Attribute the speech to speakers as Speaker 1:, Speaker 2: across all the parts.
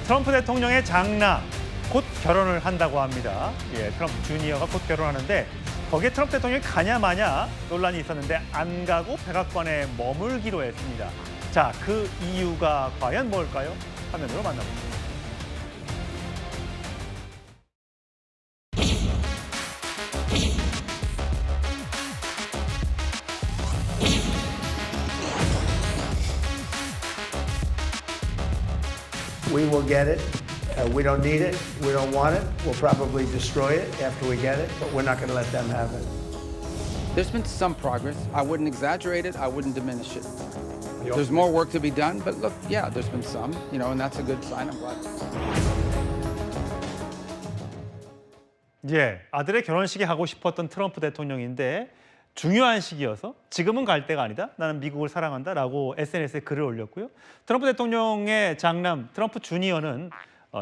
Speaker 1: 트럼프 대통령의 장남 곧 결혼을 한다고 합니다. 예, 트럼프 주니어가 곧 결혼하는데 거기에 트럼프 대통령이 가냐 마냐 논란이 있었는데 안 가고 백악관에 머물기로 했습니다. 자, 그 이유가 과연 뭘까요? 화면으로 만나보죠.
Speaker 2: We will get it. We don't need it. We don't want it. We'll probably destroy it after we get it, but we're not going to let them have it.
Speaker 3: There's been some progress. I wouldn't exaggerate it. I wouldn't diminish it. There's more work to be done, but look, yeah, there's been some, and that's a good sign. I'm glad.
Speaker 1: 예, 아들의 결혼식에 하고 싶었던 트럼프 대통령인데 중요한 시기여서 지금은 갈 때가 아니다. 나는 미국을 사랑한다라고 SNS에 글을 올렸고요. 트럼프 대통령의 장남 트럼프 주니어는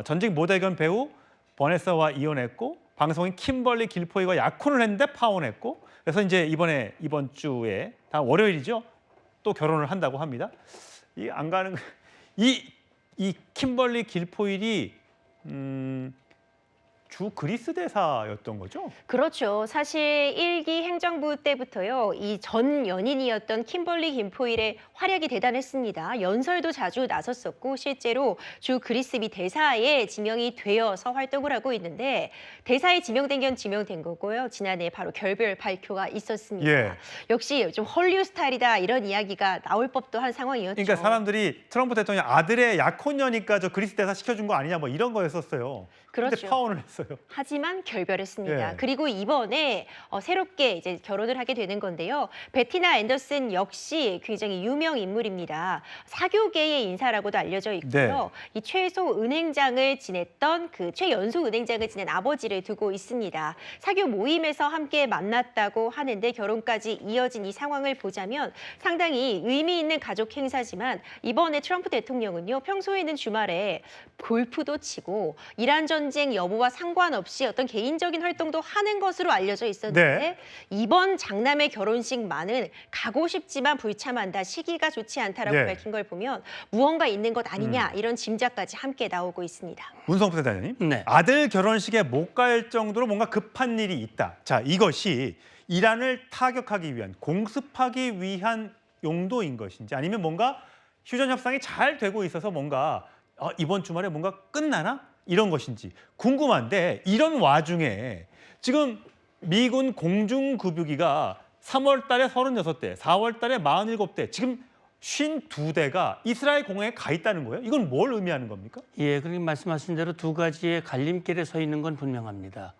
Speaker 1: 전직 모델 겸 배우 버네사와 이혼했고 방송인 킴벌리 길포이와 약혼을 했는데 파혼했고 그래서 이제 이번 주에 다음 월요일이죠. 또 결혼을 한다고 합니다. 이 안 가는 이 킴벌리 길포일이 주 그리스 대사였던 거죠?
Speaker 4: 그렇죠. 사실 1기 행정부 때부터요. 이 전 연인이었던 킴벌리 김포일의 활약이 대단했습니다. 연설도 자주 나섰었고 실제로 주 그리스비 대사에 지명이 되어서 활동을 하고 있는데 대사에 지명된 건 지명된 거고요. 지난해 바로 결별 발표가 있었습니다.
Speaker 1: 예.
Speaker 4: 역시 좀 헐리우드 스타일이다 이런 이야기가 나올 법도 한 상황이었죠.
Speaker 1: 그러니까 사람들이 트럼프 대통령 아들의 약혼녀니까 저 그리스 대사 시켜준 거 아니냐 뭐 이런 거였었어요.
Speaker 4: 그렇죠.
Speaker 1: 근데 파혼을 했어요.
Speaker 4: 하지만 결별했습니다.
Speaker 1: 예.
Speaker 4: 그리고 이번에 새롭게 이제 결혼을 하게 되는 건데요. 베티나 앤더슨 역시 굉장히 유명 인물입니다. 사교계의 인사라고도 알려져 있고요. 이 최연소 은행장을 지낸 아버지를 두고 있습니다. 사교 모임에서 함께 만났다고 하는데 결혼까지 이어진 이 상황을 보자면 상당히 의미 있는 가족 행사지만 이번에 트럼프 대통령은요. 평소에는 주말에 골프도 치고 이란 전쟁 여부와 상관없이 어떤 개인적인 활동도 하는 것으로 알려져 있었는데
Speaker 1: 네.
Speaker 4: 이번 장남의 결혼식만은 가고 싶지만 불참한다. 시기가 좋지 않다라고
Speaker 1: 네.
Speaker 4: 밝힌 걸 보면 무언가 있는 것 아니냐 이런 짐작까지 함께 나오고 있습니다.
Speaker 1: 문성표 대장님,
Speaker 5: 네.
Speaker 1: 아들 결혼식에 못 갈 정도로 뭔가 급한 일이 있다. 자, 이것이 이란을 타격하기 위한, 공습하기 위한 용도인 것인지 아니면 뭔가 휴전 협상이 잘 되고 있어서 뭔가 이번 주말에 뭔가 끝나나? 이런 것인지 궁금한데 이런 와중에 지금 미군 공중급유기가 3월 달에 36대, 4월 달에 47대, 지금 52대가 이스라엘 공항에 가 있다는 거예요? 이건 뭘 의미하는 겁니까?
Speaker 5: 예, 그렇게 말씀하신 대로 두 가지의 갈림길에 서 있는 건 분명합니다.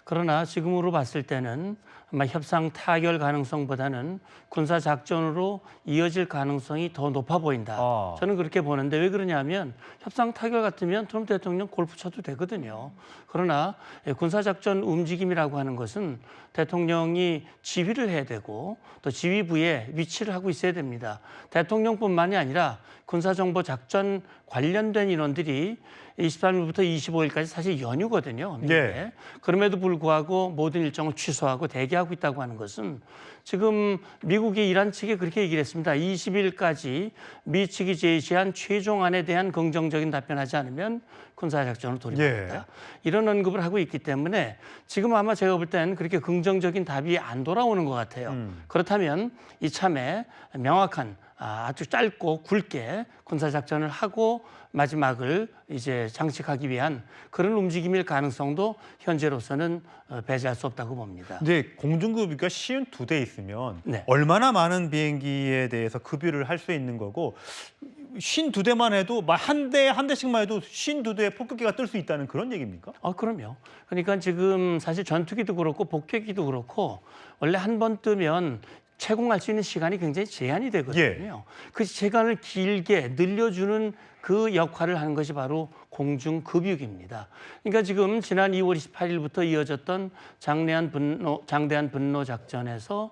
Speaker 5: 그러나 지금으로 봤을 때는 아마 협상 타결 가능성보다는 군사 작전으로 이어질 가능성이 더 높아 보인다. 저는 그렇게 보는데 왜 그러냐면 협상 타결 같으면 트럼프 대통령 골프 쳐도 되거든요. 그러나 군사 작전 움직임이라고 하는 것은 대통령이 지휘를 해야 되고 또 지휘부에 위치를 하고 있어야 됩니다. 대통령뿐만이 아니라 군사정보 작전 관련된 인원들이 23일부터 25일까지 사실 연휴거든요.
Speaker 1: 네.
Speaker 5: 그럼에도 불구하고 모든 일정을 취소하고 대기하고 있다고 하는 것은 지금 미국이 이란 측에 그렇게 얘기를 했습니다. 20일까지 미 측이 제시한 최종안에 대한 긍정적인 답변하지 않으면 군사작전으로 돌입하겠다.
Speaker 1: 예.
Speaker 5: 이런 언급을 하고 있기 때문에 지금 아마 제가 볼 때는 그렇게 긍정적인 답이 안 돌아오는 것 같아요. 그렇다면 이참에 명확한 아주 짧고 굵게 군사작전을 하고 마지막을 이제 장식하기 위한 그런 움직임일 가능성도 현재로서는 배제할 수 없다고 봅니다.
Speaker 1: 근데 공중급유가 52대 있으면
Speaker 5: 네.
Speaker 1: 얼마나 많은 비행기에 대해서 급유를 할 수 있는 거고 52대만 해도 한 대씩만 해도 52대의 폭격기가 뜰 수 있다는 그런 얘기입니까?
Speaker 5: 그럼요. 그러니까 지금 사실 전투기도 그렇고 복격기도 그렇고 원래 한 번 뜨면 채공할 수 있는 시간이 굉장히 제한이 되거든요. 그 시간을 길게 늘려주는 그 역할을 하는 것이 바로 공중급유기입니다. 그러니까 지금 지난 2월 28일부터 이어졌던 장대한 분노 작전에서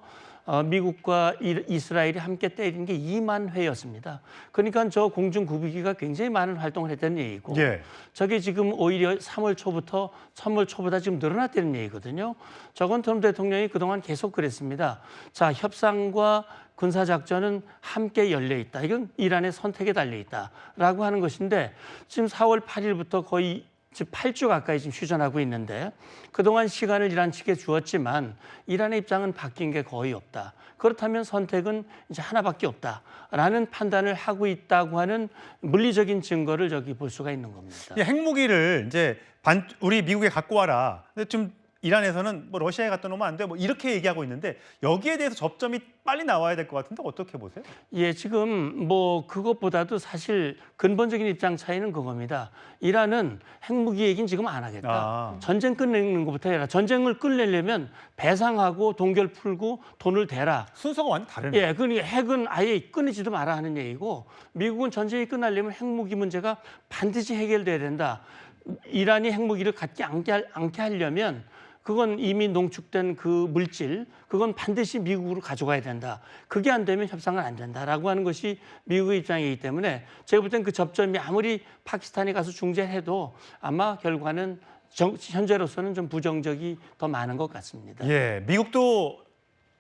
Speaker 5: 미국과 이스라엘이 함께 때린 게 2만 회였습니다. 그러니까 저 공중구비기가 굉장히 많은 활동을 했다는 얘기고
Speaker 1: 예.
Speaker 5: 저게 지금 오히려 3월 초보다 지금 늘어났다는 얘기거든요. 저건 트럼프 대통령이 그동안 계속 그랬습니다. 자, 협상과 군사작전은 함께 열려 있다. 이건 이란의 선택에 달려 있다라고 하는 것인데 지금 4월 8일부터 거의 지금 8주 가까이 지금 휴전하고 있는데 그동안 시간을 이란 측에 주었지만 이란의 입장은 바뀐 게 거의 없다. 그렇다면 선택은 이제 하나밖에 없다라는 판단을 하고 있다고 하는 물리적인 증거를 저기 볼 수가 있는 겁니다.
Speaker 1: 이 핵무기를 이제 우리 미국에 갖고 와라. 근데 좀 이란에서는 뭐 러시아에 갖다 놓으면 안 돼. 뭐 이렇게 얘기하고 있는데 여기에 대해서 접점이 빨리 나와야 될 것 같은데 어떻게 보세요?
Speaker 5: 예, 지금 뭐 그것보다도 사실 근본적인 입장 차이는 그겁니다. 이란은 핵무기 얘기는 지금 안 하겠다.
Speaker 1: 아.
Speaker 5: 전쟁 끝내는 것부터 해라. 전쟁을 끝내려면 배상하고 동결 풀고 돈을 대라.
Speaker 1: 순서가 완전 다르네.
Speaker 5: 예, 그러니까 핵은 아예 끊이지도 마라 하는 얘기고 미국은 전쟁이 끝나려면 핵무기 문제가 반드시 해결돼야 된다. 이란이 핵무기를 갖지 않게 하려면 그건 이미 농축된 그 물질, 그건 반드시 미국으로 가져가야 된다. 그게 안 되면 협상은 안 된다라고 하는 것이 미국의 입장이기 때문에 제가 볼 땐 그 접점이 아무리 파키스탄에 가서 중재해도 아마 결과는 현재로서는 좀 부정적이 더 많은 것 같습니다.
Speaker 1: 예, 미국도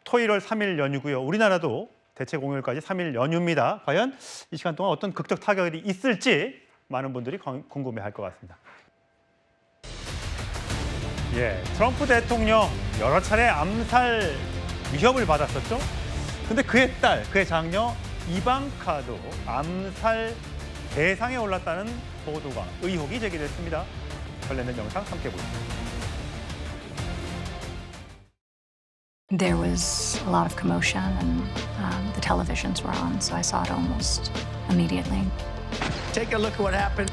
Speaker 1: 토일월 3일 연휴고요. 우리나라도 대체 공휴일까지 3일 연휴입니다. 과연 이 시간 동안 어떤 극적 타격이 있을지 많은 분들이 궁금해할 것 같습니다. 예, 트럼프 대통령 여러 차례 암살 위협을 받았었죠. 근데 그의 딸, 그의 장녀 이방카도 암살 대상에 올랐다는 보도가 의혹이 제기됐습니다. 관련된 영상 함께 보시죠.
Speaker 6: There was a lot of commotion and the televisions were on, so I saw it almost immediately.
Speaker 2: Take a look at what happened.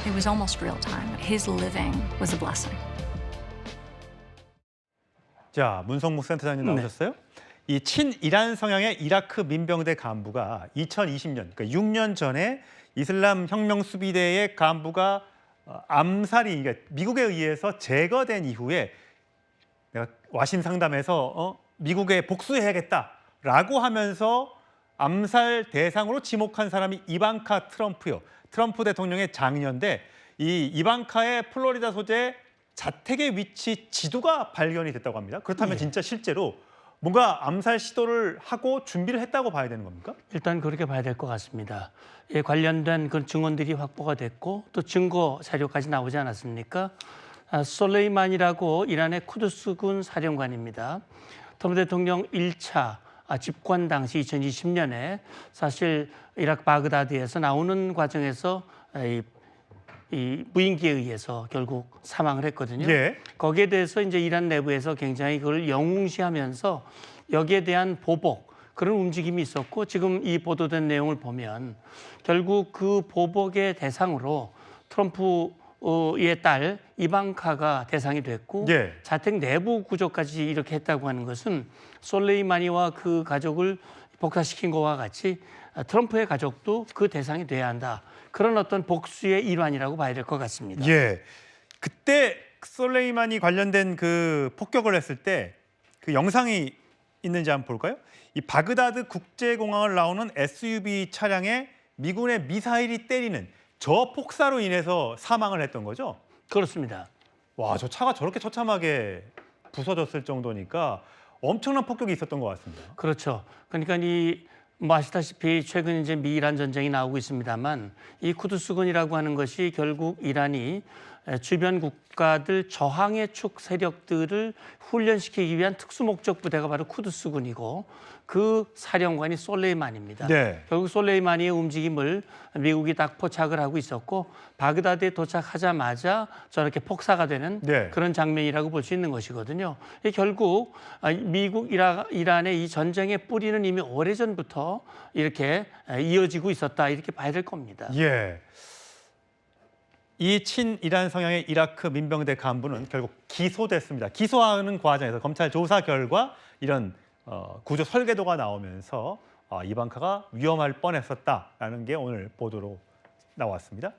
Speaker 6: It was almost real time. His living was a blessing.
Speaker 1: 자, 문성무 센터장님 나오셨어요? 이 친이란 성향의 이라크 민병대 간부가 2020년, 그러니까 6년 전에 이슬람 혁명 수비대의 간부가 암살이 그러니까 미국에 의해서 제거된 이후에 내가 와신 상담에서 미국에 복수해야겠다라고 하면서 암살 대상으로 지목한 사람이 이방카 트럼프요. 트럼프 대통령의 장녀인데 이 이방카의 플로리다 소재 자택의 위치 지도가 발견이 됐다고 합니다. 그렇다면
Speaker 5: 예.
Speaker 1: 진짜 실제로 뭔가 암살 시도를 하고 준비를 했다고 봐야 되는 겁니까?
Speaker 5: 일단 그렇게 봐야 될 것 같습니다. 예, 관련된 그 증언들이 확보가 됐고 또 증거 자료까지 나오지 않았습니까? 솔레이만이라고 이란의 쿠두스군 사령관입니다. 트럼프 대통령 1차 집권 당시 2020년에 사실 이라크 바그다드에서 나오는 과정에서 이 무인기에 의해서 결국 사망을 했거든요.
Speaker 1: 예.
Speaker 5: 거기에 대해서 이제 이란 내부에서 굉장히 그걸 영웅시하면서 여기에 대한 보복 그런 움직임이 있었고 지금 이 보도된 내용을 보면 결국 그 보복의 대상으로 트럼프의 딸 이방카가 대상이 됐고
Speaker 1: 예.
Speaker 5: 자택 내부 구조까지 이렇게 했다고 하는 것은 솔레이마니와 그 가족을 복사시킨 것과 같이 트럼프의 가족도 그 대상이 돼야 한다. 그런 어떤 복수의 일환이라고 봐야 될 것 같습니다.
Speaker 1: 예. 그때 솔레이만이 관련된 그 폭격을 했을 때 그 영상이 있는지 한번 볼까요? 이 바그다드 국제공항을 나오는 SUV 차량에 미군의 미사일이 때리는 저 폭사로 인해서 사망을 했던 거죠?
Speaker 5: 그렇습니다.
Speaker 1: 와, 저 차가 저렇게 처참하게 부서졌을 정도니까 엄청난 폭격이 있었던 것 같습니다.
Speaker 5: 그렇죠. 그러니까 뭐 아시다시피 최근 이제 미이란 전쟁이 나오고 있습니다만 이 쿠두스군이라고 하는 것이 결국 이란이 주변 국가들 저항의 축 세력들을 훈련시키기 위한 특수 목적 부대가 바로 쿠두스군이고 그 사령관이 솔레이만입니다.
Speaker 1: 네.
Speaker 5: 결국 솔레이마니의 움직임을 미국이 딱 포착을 하고 있었고 바그다드에 도착하자마자 저렇게 폭사가 되는
Speaker 1: 네.
Speaker 5: 그런 장면이라고 볼 수 있는 것이거든요. 결국 미국 이란의 이 전쟁의 뿌리는 이미 오래전부터 이렇게 이어지고 있었다 이렇게 봐야 될 겁니다.
Speaker 1: 예. 이 친이란 성향의 이라크 민병대 간부는 결국 기소됐습니다. 기소하는 과정에서 검찰 조사 결과 이런 구조 설계도가 나오면서 이방카가 위험할 뻔했었다라는 게 오늘 보도로 나왔습니다.